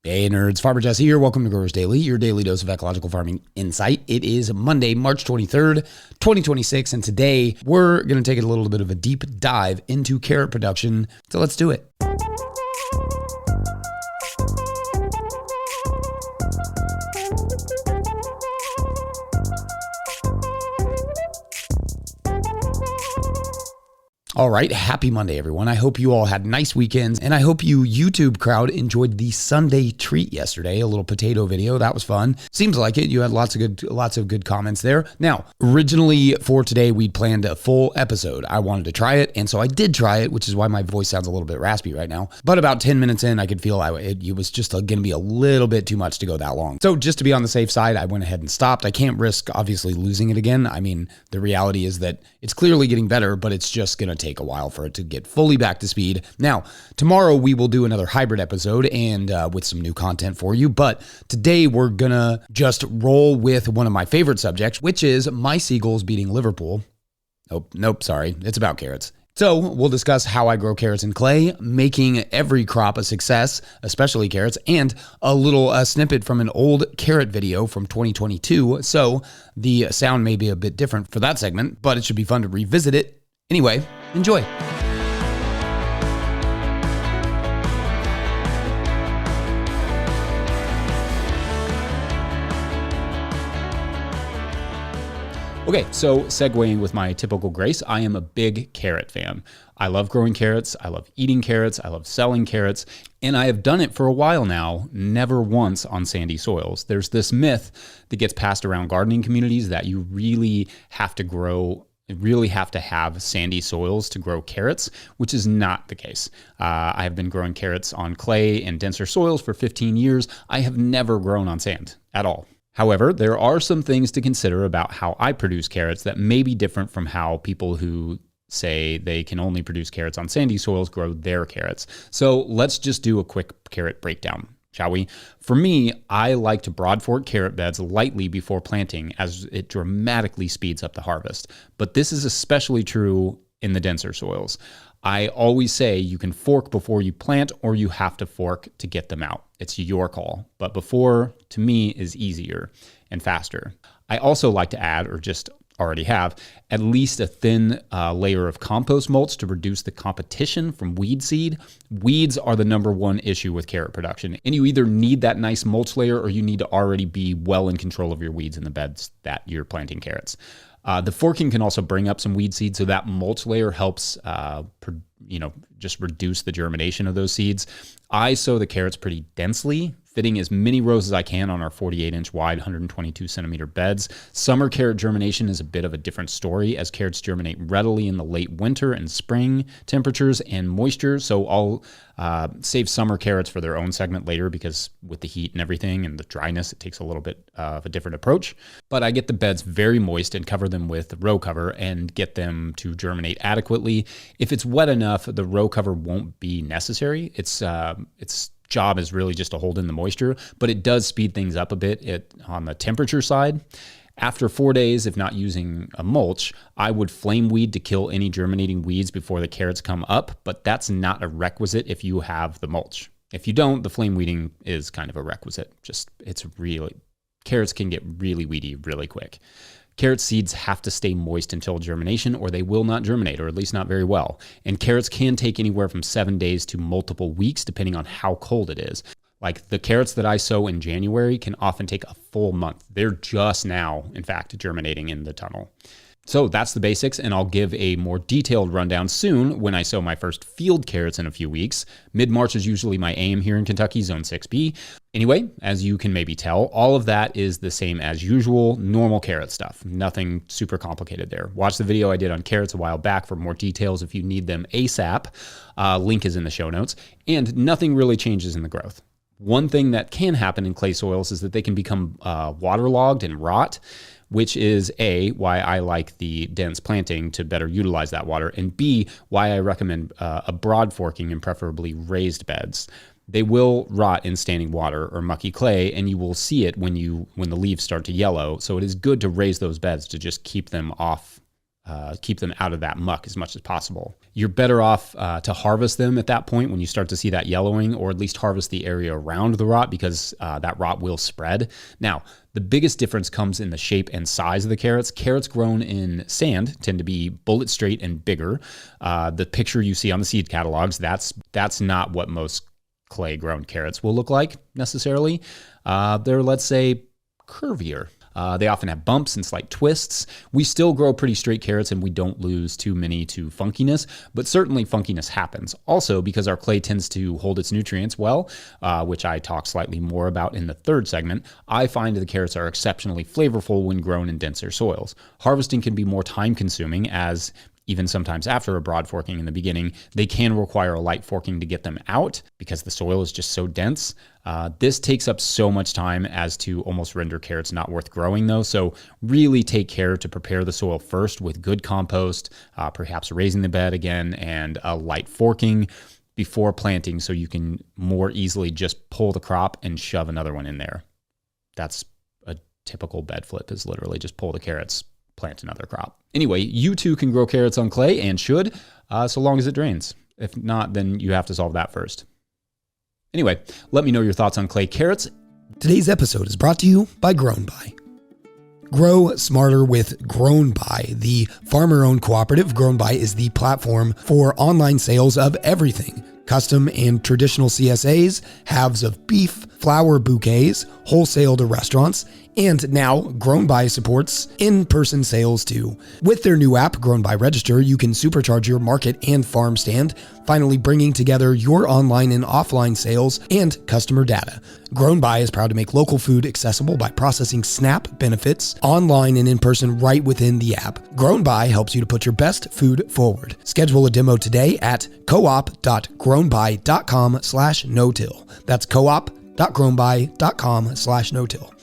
Hey nerds, Farmer Jesse here. Welcome to Growers Daily, your daily dose of ecological farming insight. It is Monday, March 23rd, 2026, and today we're going to take a little bit of a deep dive into carrot production. So let's do it. All right, happy Monday, everyone. I hope you all had nice weekends, and I hope you YouTube crowd enjoyed the Sunday treat yesterday, a little potato video. That was fun. Seems like it. You had lots of good comments there. Now, originally for today, we'd planned a full episode. I wanted to try it, and so I did try it, which is why my voice sounds a little bit raspy right now. But about 10 minutes in, I could feel it was just going to be a little bit too much to go that long. So just to be on the safe side, I went ahead and stopped. I can't risk, obviously, losing it again. I mean, the reality is that it's clearly getting better, but it's just going to take a while for it to get fully back to speed. Now, tomorrow we will do another hybrid episode and with some new content for you. But today we're going to just roll with one of my favorite subjects, which is my Seagulls beating Liverpool. Nope, sorry. It's about carrots. So we'll discuss how I grow carrots in clay, making every crop a success, especially carrots, and a little snippet from an old carrot video from 2022. So the sound may be a bit different for that segment, but it should be fun to revisit it. Anyway, enjoy. Okay, so segueing with my typical grace, I am a big carrot fan. I love growing carrots, I love eating carrots, I love selling carrots, and I have done it for a while now, never once on sandy soils. There's this myth that gets passed around gardening communities that you really have to have sandy soils to grow carrots, which is not the case. I have been growing carrots on clay and denser soils for 15 years. I have never grown on sand at all. However, there are some things to consider about how I produce carrots that may be different from how people who say they can only produce carrots on sandy soils grow their carrots. So let's just do a quick carrot breakdown, shall we? For me, I like to broad fork carrot beds lightly before planting as it dramatically speeds up the harvest. But this is especially true in the denser soils. I always say you can fork before you plant or you have to fork to get them out. It's your call. But before, to me, is easier and faster. I also like to add, or just already have, at least a thin layer of compost mulch to reduce the competition from weed seed. Weeds are the number one issue with carrot production, and you either need that nice mulch layer or you need to already be well in control of your weeds in the beds that you're planting carrots. The forking can also bring up some weed seed, so that mulch layer helps just reduce the germination of those seeds. I sow the carrots pretty densely, fitting as many rows as I can on our 48-inch wide, 122-centimeter beds. Summer carrot germination is a bit of a different story, as carrots germinate readily in the late winter and spring temperatures and moisture. So I'll save summer carrots for their own segment later, because with the heat and everything and the dryness, it takes a little bit of a different approach. But I get the beds very moist and cover them with row cover and get them to germinate adequately. If it's wet enough, the row cover won't be necessary. Its job is really just to hold in the moisture, but it does speed things up a bit on the temperature side. After 4 days, if not using a mulch, I would flame weed to kill any germinating weeds before the carrots come up, but that's not a requisite if you have the mulch. If you don't, the flame weeding is kind of a requisite. Carrots can get really weedy really quick. Carrot seeds have to stay moist until germination or they will not germinate, or at least not very well. And carrots can take anywhere from 7 days to multiple weeks, depending on how cold it is. Like the carrots that I sow in January can often take a full month. They're just now, in fact, germinating in the tunnel. So that's the basics, and I'll give a more detailed rundown soon when I sow my first field carrots in a few weeks. Mid-March is usually my aim here in Kentucky, Zone 6B. Anyway, as you can maybe tell, all of that is the same as usual, normal carrot stuff. Nothing super complicated there. Watch the video I did on carrots a while back for more details if you need them ASAP. Link is in the show notes. And nothing really changes in the growth. One thing that can happen in clay soils is that they can become waterlogged and rot, which is A, why I like the dense planting to better utilize that water, and B, why I recommend a broad forking and preferably raised beds. They will rot in standing water or mucky clay, and you will see it when the leaves start to yellow. So it is good to raise those beds to just keep them off keep them out of that muck as much as possible. You're better off to harvest them at that point when you start to see that yellowing, or at least harvest the area around the rot, because that rot will spread. Now, the biggest difference comes in the shape and size of the carrots. Carrots grown in sand tend to be bullet straight and bigger. The picture you see on the seed catalogs, that's not what most clay-grown carrots will look like necessarily. They're, let's say, curvier. They often have bumps and slight twists. We still grow pretty straight carrots and we don't lose too many to funkiness, but certainly funkiness happens. Also, because our clay tends to hold its nutrients well, which I talk slightly more about in the third segment, I find the carrots are exceptionally flavorful when grown in denser soils. Harvesting can be more time consuming, as even sometimes after a broad forking in the beginning, they can require a light forking to get them out because the soil is just so dense. This takes up so much time as to almost render carrots not worth growing though. So really take care to prepare the soil first with good compost, perhaps raising the bed again, and a light forking before planting so you can more easily just pull the crop and shove another one in there. That's a typical bed flip, is literally just pull the carrots, plant another crop. Anyway, you too can grow carrots on clay, and should, so long as it drains. If not, then you have to solve that first. Anyway, let me know your thoughts on clay carrots. Today's episode is brought to you by Grown By. Grow smarter with Grown By. The farmer-owned cooperative, Grown By is the platform for online sales of everything. Custom and traditional CSAs, halves of beef, flower bouquets, wholesale to restaurants, and now Grown By supports in-person sales too. With their new app, Grown By Register, you can supercharge your market and farm stand, finally bringing together your online and offline sales and customer data. Grown By is proud to make local food accessible by processing SNAP benefits online and in person right within the app. Grown By helps you to put your best food forward. Schedule a demo today at coop.grownby.com/no-till. That's coop.grownby.com/no-till.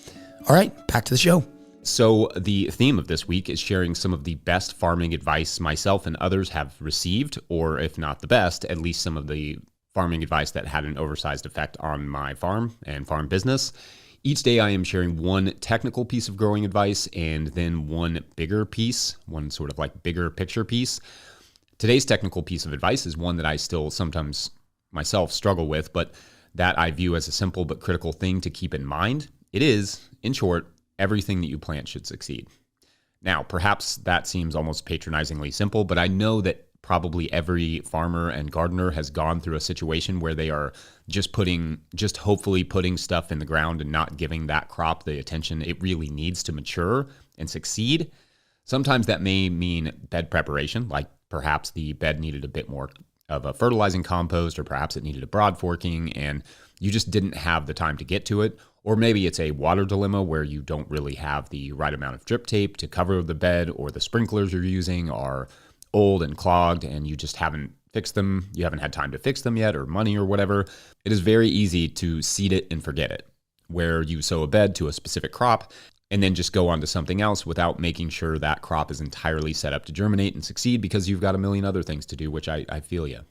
All right, back to the show. So the theme of this week is sharing some of the best farming advice myself and others have received, or if not the best, at least some of the farming advice that had an oversized effect on my farm and farm business. Each day I am sharing one technical piece of growing advice and then one bigger piece, one sort of like bigger picture piece. Today's technical piece of advice is one that I still sometimes myself struggle with, but that I view as a simple but critical thing to keep in mind. It is, in short, everything that you plant should succeed. Now, perhaps that seems almost patronizingly simple, but I know that probably every farmer and gardener has gone through a situation where they are just hopefully putting stuff in the ground and not giving that crop the attention it really needs to mature and succeed. Sometimes that may mean bed preparation, like perhaps the bed needed a bit more of a fertilizing compost, or perhaps it needed a broad forking and you just didn't have the time to get to it. Or maybe it's a water dilemma where you don't really have the right amount of drip tape to cover the bed, or the sprinklers you're using are old and clogged and you just haven't fixed them. You haven't had time to fix them yet, or money or whatever. It is very easy to seed it and forget it, where you sow a bed to a specific crop and then just go on to something else without making sure that crop is entirely set up to germinate and succeed because you've got a million other things to do, which I feel you.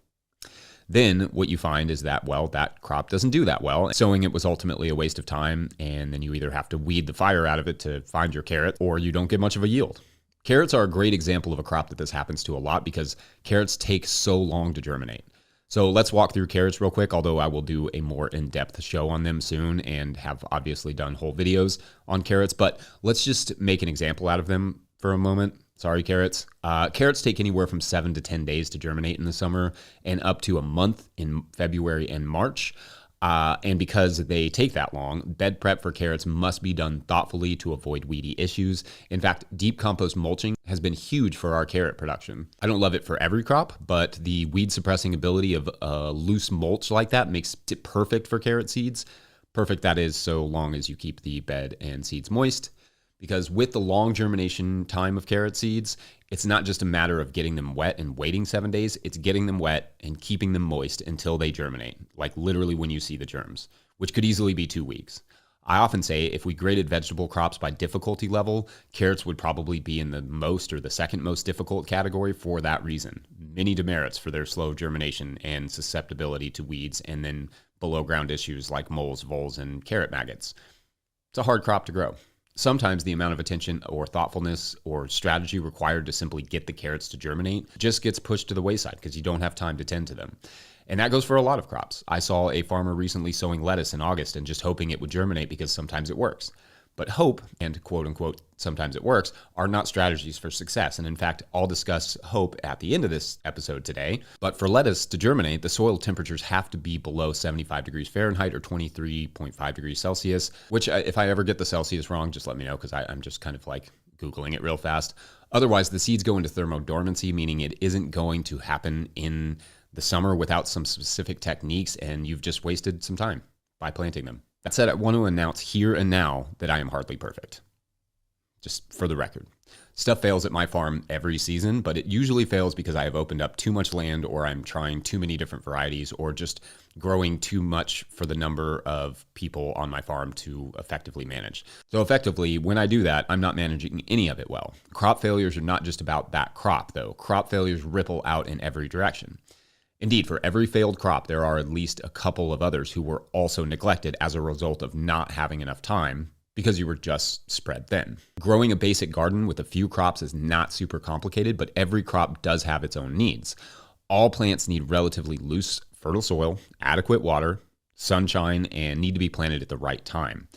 Then what you find is that, well, that crop doesn't do that well. Sowing it was ultimately a waste of time, and then you either have to weed the fire out of it to find your carrot, or you don't get much of a yield. Carrots are a great example of a crop that this happens to a lot because carrots take so long to germinate. So let's walk through carrots real quick, although I will do a more in-depth show on them soon and have obviously done whole videos on carrots, but let's just make an example out of them for a moment. Sorry, carrots. Carrots take anywhere from 7 to 10 days to germinate in the summer and up to a month in February and March. And because they take that long, bed prep for carrots must be done thoughtfully to avoid weedy issues. In fact, deep compost mulching has been huge for our carrot production. I don't love it for every crop, but the weed suppressing ability of loose mulch like that makes it perfect for carrot seeds. Perfect, that is, so long as you keep the bed and seeds moist. Because with the long germination time of carrot seeds, it's not just a matter of getting them wet and waiting 7 days, it's getting them wet and keeping them moist until they germinate, like literally when you see the germs, which could easily be 2 weeks. I often say if we graded vegetable crops by difficulty level, carrots would probably be in the most or the second most difficult category for that reason. Many demerits for their slow germination and susceptibility to weeds, and then below ground issues like moles, voles, and carrot maggots. It's a hard crop to grow. Sometimes the amount of attention or thoughtfulness or strategy required to simply get the carrots to germinate just gets pushed to the wayside because you don't have time to tend to them. And that goes for a lot of crops. I saw a farmer recently sowing lettuce in August and just hoping it would germinate because sometimes it works. But hope, and quote unquote, sometimes it works, are not strategies for success. And in fact, I'll discuss hope at the end of this episode today. But for lettuce to germinate, the soil temperatures have to be below 75 degrees Fahrenheit or 23.5 degrees Celsius, which if I ever get the Celsius wrong, just let me know because I'm just kind of like Googling it real fast. Otherwise, the seeds go into thermodormancy, meaning it isn't going to happen in the summer without some specific techniques, and you've just wasted some time by planting them. That said, I want to announce here and now that I am hardly perfect. Just for the record. Stuff fails at my farm every season, but it usually fails because I have opened up too much land, or I'm trying too many different varieties, or just growing too much for the number of people on my farm to effectively manage. So effectively, when I do that, I'm not managing any of it well. Crop failures are not just about that crop, though. Crop failures ripple out in every direction. Indeed, for every failed crop, there are at least a couple of others who were also neglected as a result of not having enough time because you were just spread thin. Growing a basic garden with a few crops is not super complicated, but every crop does have its own needs. All plants need relatively loose, fertile soil, adequate water, sunshine, and need to be planted at the right time.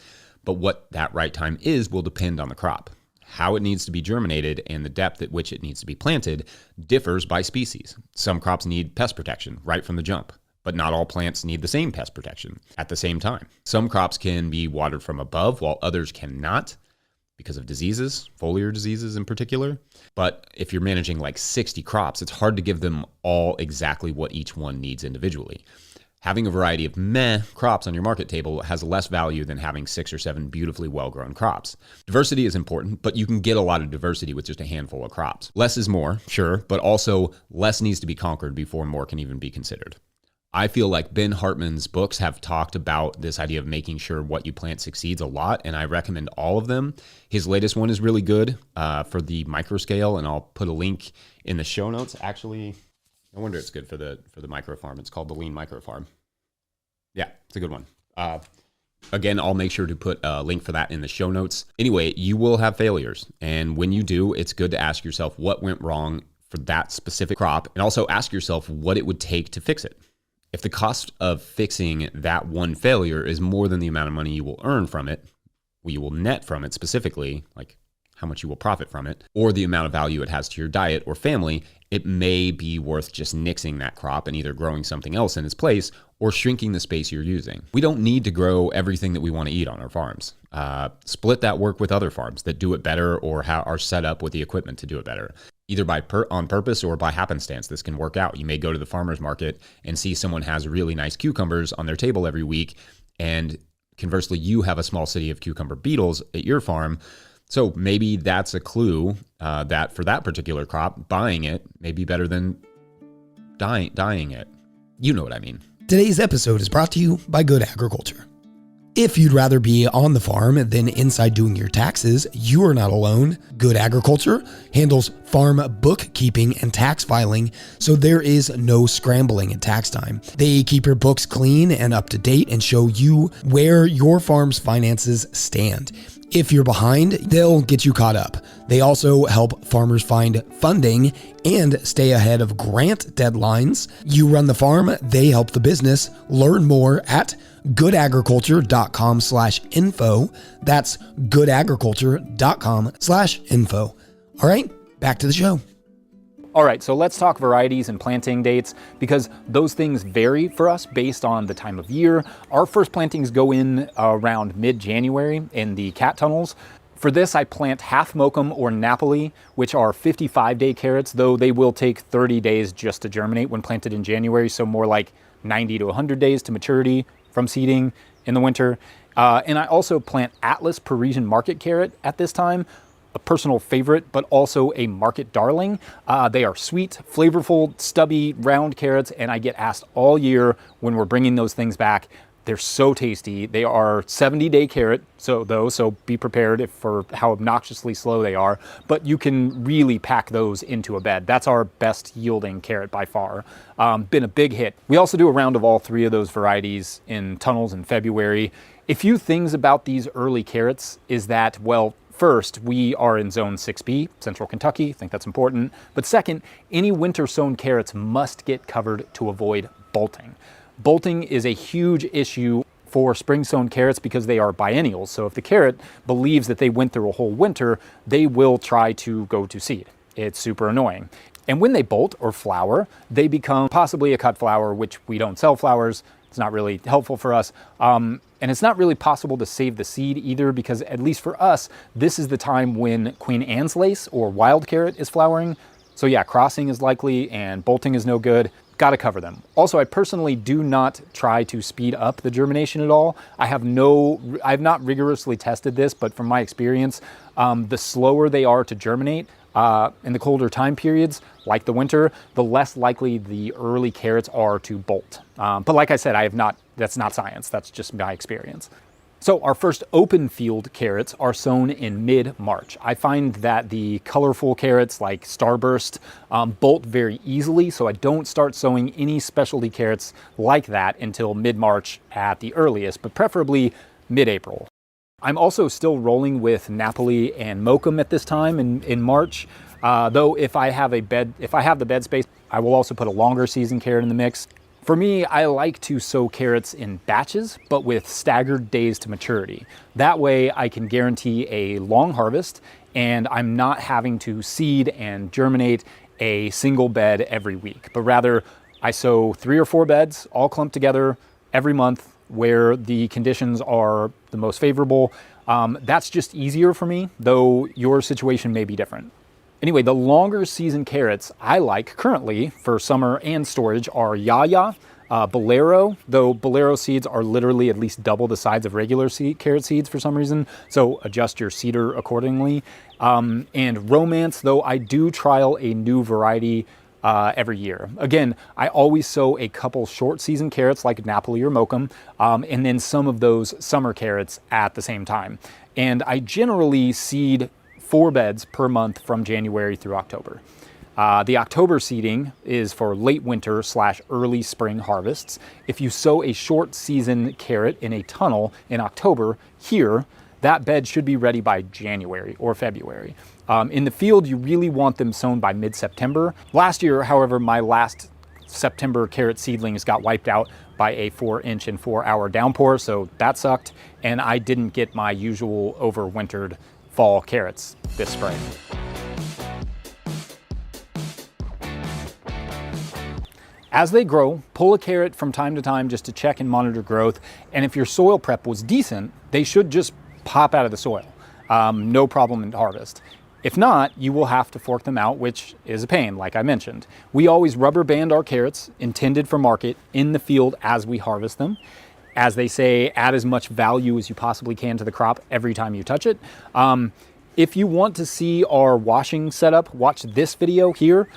But what that right time is will depend on the crop. How it needs to be germinated and the depth at which it needs to be planted differs by species. Some crops need pest protection right from the jump, but not all plants need the same pest protection at the same time. Some crops can be watered from above while others cannot because of diseases, foliar diseases in particular. But if you're managing like 60 crops, it's hard to give them all exactly what each one needs individually. Having a variety of meh crops on your market table has less value than having 6 or 7 beautifully well-grown crops. Diversity is important, but you can get a lot of diversity with just a handful of crops. Less is more, sure, but also less needs to be conquered before more can even be considered. I feel like Ben Hartman's books have talked about this idea of making sure what you plant succeeds a lot, and I recommend all of them. His latest one is really good for the micro scale, and I'll put a link in the show notes. Actually, no wonder it's good for the micro farm. It's called the Lean Micro Farm. Yeah, it's a good one. Again, I'll make sure to put a link for that in the show notes. Anyway, you will have failures. And when you do, it's good to ask yourself what went wrong for that specific crop, and also ask yourself what it would take to fix it. If the cost of fixing that one failure is more than the amount of money you will earn from it, what you will net from it specifically, like how much you will profit from it, or the amount of value it has to your diet or family, it may be worth just nixing that crop and either growing something else in its place or shrinking the space you're using. We don't need to grow everything that we want to eat on our farms. Split that work with other farms that do it better or are set up with the equipment to do it better. Either on purpose or by happenstance, this can work out. You may go to the farmer's market and see someone has really nice cucumbers on their table every week, and conversely, you have a small city of cucumber beetles at your farm. So maybe that's a clue that for that particular crop, buying it may be better than dying it. You know what I mean. Today's episode is brought to you by Good Agriculture. If you'd rather be on the farm than inside doing your taxes, you are not alone. Good Agriculture handles farm bookkeeping and tax filing, so there is no scrambling at tax time. They keep your books clean and up to date and show you where your farm's finances stand. If you're behind, they'll get you caught up. They also help farmers find funding and stay ahead of grant deadlines. You run the farm, they help the business. Learn more at goodagriculture.com/info. That's goodagriculture.com/info. All right, back to the show. All right, so let's talk varieties and planting dates because those things vary for us based on the time of year. Our first plantings go in around mid-January in the cat tunnels. For this, I plant half Mokum or Napoli, which are 55-day carrots, though they will take 30 days just to germinate when planted in January, so more like 90 to 100 days to maturity from seeding in the winter. And I also plant Atlas Parisian market carrot at this time, a personal favorite, but also a market darling. They are sweet, flavorful, stubby, round carrots, and I get asked all year when we're bringing those things back, They're so tasty. They are 70-day carrot, so be prepared for how obnoxiously slow they are, but you can really pack those into a bed. That's our best yielding carrot by far. Been a big hit. We also do a round of all 3 of those varieties in tunnels in February. A few things about these early carrots is that, well, first, we are in zone 6B, central Kentucky. I think that's important. But second, any winter sown carrots must get covered to avoid bolting. Bolting is a huge issue for spring sown carrots because they are biennials. So if the carrot believes that they went through a whole winter, they will try to go to seed. It's super annoying. And when they bolt or flower, they become possibly a cut flower, which we don't sell flowers. It's not really helpful for us. And it's not really possible to save the seed either, because at least for us, this is the time when Queen Anne's lace or wild carrot is flowering. So yeah, crossing is likely and bolting is no good. Got to cover them. Also, I personally do not try to speed up the germination at all. I've not rigorously tested this, but from my experience, the slower they are to germinate in the colder time periods, like the winter, the less likely the early carrots are to bolt. But like I said, that's not science. That's just my experience. So our first open field carrots are sown in mid-March. I find that the colorful carrots like Starburst bolt very easily, so I don't start sowing any specialty carrots like that until mid-March at the earliest, but preferably mid-April. I'm also still rolling with Napoli and Mokum at this time in March, though if I have the bed space, I will also put a longer season carrot in the mix. For me, I like to sow carrots in batches, but with staggered days to maturity. That way I can guarantee a long harvest, and I'm not having to seed and germinate a single bed every week, but rather I sow 3 or 4 beds all clumped together every month where the conditions are the most favorable. That's just easier for me, though your situation may be different. Anyway, the longer season carrots I like currently for summer and storage are Yaya, Bolero, though Bolero seeds are literally at least double the size of regular carrot seeds for some reason, so adjust your seeder accordingly. And Romance, though I do trial a new variety every year. Again, I always sow a couple short season carrots like Napoli or Mokum, and then some of those summer carrots at the same time. And I generally seed 4 beds per month from January through October. The October seeding is for late winter / early spring harvests. If you sow a short season carrot in a tunnel in October here, that bed should be ready by January or February. In the field, you really want them sown by mid-September. Last year, however, my last September carrot seedlings got wiped out by a 4-inch and 4-hour downpour, so that sucked, and I didn't get my usual overwintered fall carrots this spring. As they grow, pull a carrot from time to time just to check and monitor growth, and if your soil prep was decent, they should just pop out of the soil. No problem in harvest. If not, you will have to fork them out, which is a pain, like I mentioned. We always rubber band our carrots intended for market in the field as we harvest them. As they say, add as much value as you possibly can to the crop every time you touch it. If you want to see our washing setup, watch this video here.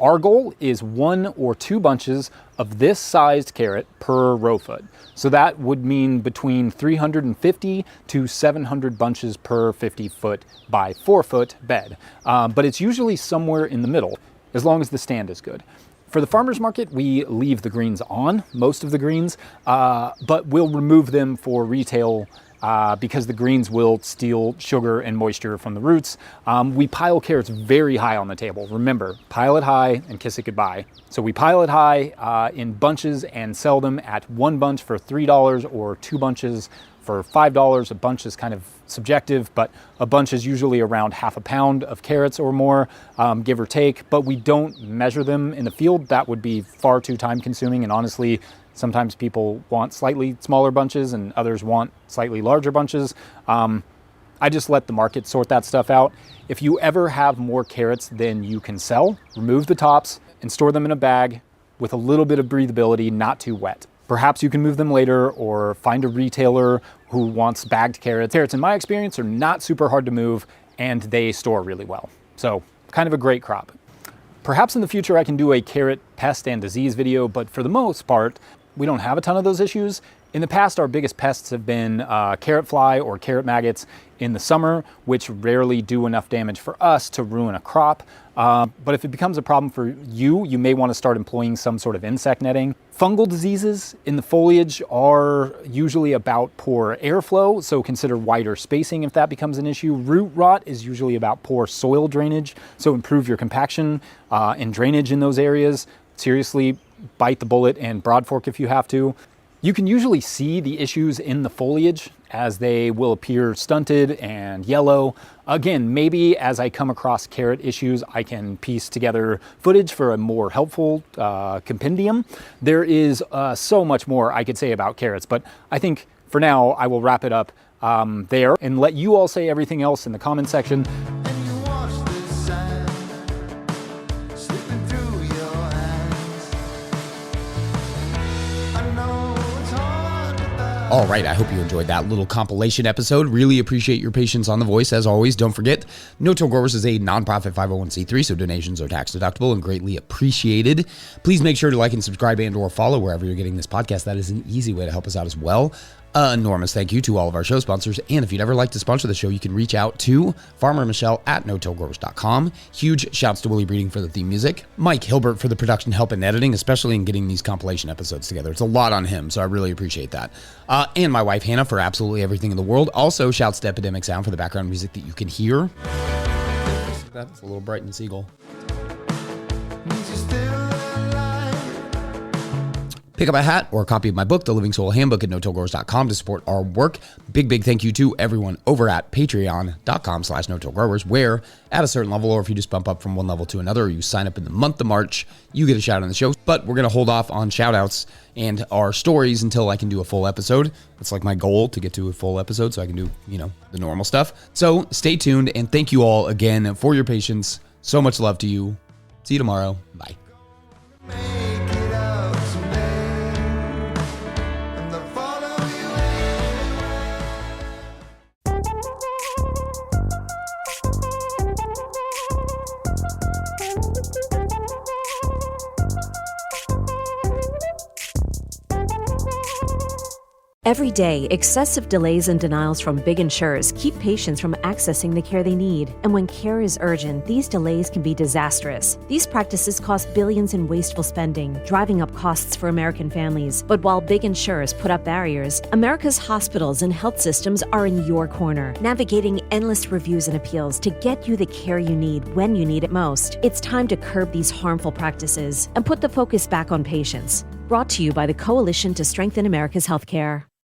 Our goal is 1 or 2 bunches of this sized carrot per row foot. So that would mean between 350 to 700 bunches per 50 foot by 4 foot bed. But it's usually somewhere in the middle, as long as the stand is good. For the farmer's market, we leave the greens on, most of the greens, but we'll remove them for retail because the greens will steal sugar and moisture from the roots. We pile carrots very high on the table. Remember, pile it high and kiss it goodbye. So we pile it high in bunches and sell them at 1 bunch for $3 or 2 bunches for $5. A bunch is kind of subjective, but a bunch is usually around half a pound of carrots or more, give or take, but we don't measure them in the field. That would be far too time consuming, and honestly, sometimes people want slightly smaller bunches and others want slightly larger bunches. I just let the market sort that stuff out. If you ever have more carrots than you can sell, remove the tops and store them in a bag with a little bit of breathability, not too wet. Perhaps you can move them later or find a retailer who wants bagged carrots. Carrots, in my experience, are not super hard to move and they store really well. So kind of a great crop. Perhaps in the future I can do a carrot pest and disease video, but for the most part, we don't have a ton of those issues In the past, our biggest pests have been carrot fly or carrot maggots in the summer, which rarely do enough damage for us to ruin a crop. But if it becomes a problem for you, you may want to start employing some sort of insect netting. Fungal diseases in the foliage are usually about poor airflow, so consider wider spacing if that becomes an issue. Root rot is usually about poor soil drainage, so improve your compaction and drainage in those areas. Seriously, bite the bullet and broad fork if you have to. You can usually see the issues in the foliage as they will appear stunted and yellow. Again, maybe as I come across carrot issues, I can piece together footage for a more helpful compendium. There is so much more I could say about carrots, but I think for now I will wrap it up there and let you all say everything else in the comment section. All right, I hope you enjoyed that little compilation episode. Really appreciate your patience on the voice, as always. Don't forget, No Till Growers is a nonprofit 501c3, so donations are tax deductible and greatly appreciated. Please make sure to like and subscribe and or follow wherever you're getting this podcast. That is an easy way to help us out as well. Enormous thank you to all of our show sponsors. And if you'd ever like to sponsor the show, you can reach out to Farmer Michelle at notillgrowers.com. Huge shouts to Willie Breeding for the theme music. Mike Hilbert for the production help and editing, especially in getting these compilation episodes together. It's a lot on him, so I really appreciate that. And my wife Hannah for absolutely everything in the world. Also, shouts to Epidemic Sound for the background music that you can hear. That's a little Brighton Seagull. Pick up a hat or a copy of my book, The Living Soul Handbook, at notillgrowers.com to support our work. Big thank you to everyone over at patreon.com/notillgrowers, where at a certain level, or if you just bump up from one level to another, or you sign up in the month of March, you get a shout out on the show. But we're going to hold off on shout outs and our stories until I can do a full episode. It's like my goal to get to a full episode so I can do, the normal stuff. So stay tuned, and thank you all again for your patience. So much love to you. See you tomorrow. Bye. Every day, excessive delays and denials from big insurers keep patients from accessing the care they need. And when care is urgent, these delays can be disastrous. These practices cost billions in wasteful spending, driving up costs for American families. But while big insurers put up barriers, America's hospitals and health systems are in your corner, navigating endless reviews and appeals to get you the care you need when you need it most. It's time to curb these harmful practices and put the focus back on patients. Brought to you by the Coalition to Strengthen America's Healthcare.